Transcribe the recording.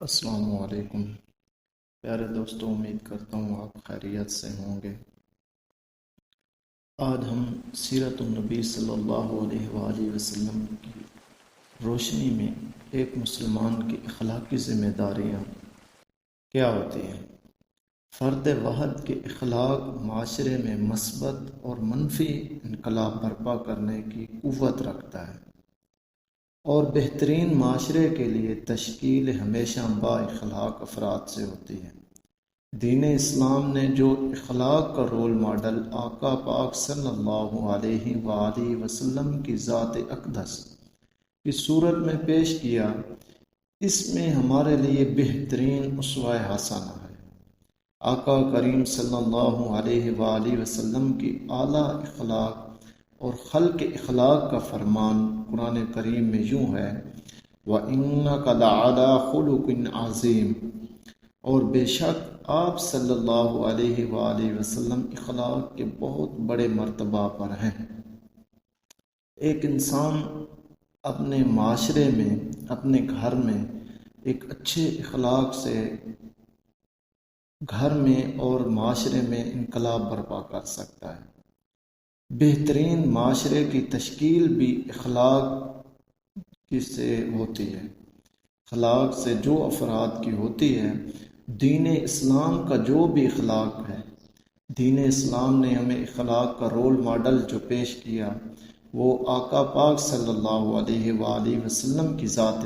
السلام علیکم پیارے دوستوں، امید کرتا ہوں آپ خیریت سے ہوں گے۔ آج ہم سیرت النبی صلی اللہ علیہ وآلہ وسلم کی روشنی میں ایک مسلمان کی اخلاقی ذمہ داریاں کیا ہوتی ہیں۔ فرد واحد کے اخلاق معاشرے میں مثبت اور منفی انقلاب برپا کرنے کی قوت رکھتا ہے، اور بہترین معاشرے کے لیے تشکیل ہمیشہ با اخلاق افراد سے ہوتی ہے۔ دین اسلام نے جو اخلاق کا رول ماڈل آقا پاک صلی اللہ علیہ وآلہ وسلم کی ذات اقدس کی صورت میں پیش کیا، اس میں ہمارے لیے بہترین اسوہ حسنہ ہے۔ آقا کریم صلی اللہ علیہ وآلہ وسلم کی اعلیٰ اخلاق اور خلق اخلاق کا فرمان قرآن کریم میں یوں ہے، وَإِنَّكَ لَعَلَىٰ خُلُقٍ عَظِيمٍ، اور بے شک آپ صلی اللہ علیہ وآلہ وسلم اخلاق کے بہت بڑے مرتبہ پر ہیں۔ ایک انسان اپنے معاشرے میں، اپنے گھر میں ایک اچھے اخلاق سے گھر میں اور معاشرے میں انقلاب برپا کر سکتا ہے۔ بہترین معاشرے کی تشکیل بھی اخلاق کی سے ہوتی ہے۔ اخلاق سے جو افراد کی ہوتی ہے، دین اسلام کا جو بھی اخلاق ہے، دین اسلام نے ہمیں اخلاق کا رول ماڈل جو پیش کیا، وہ آقا پاک صلی اللہ علیہ وآلہ وسلم کی ذات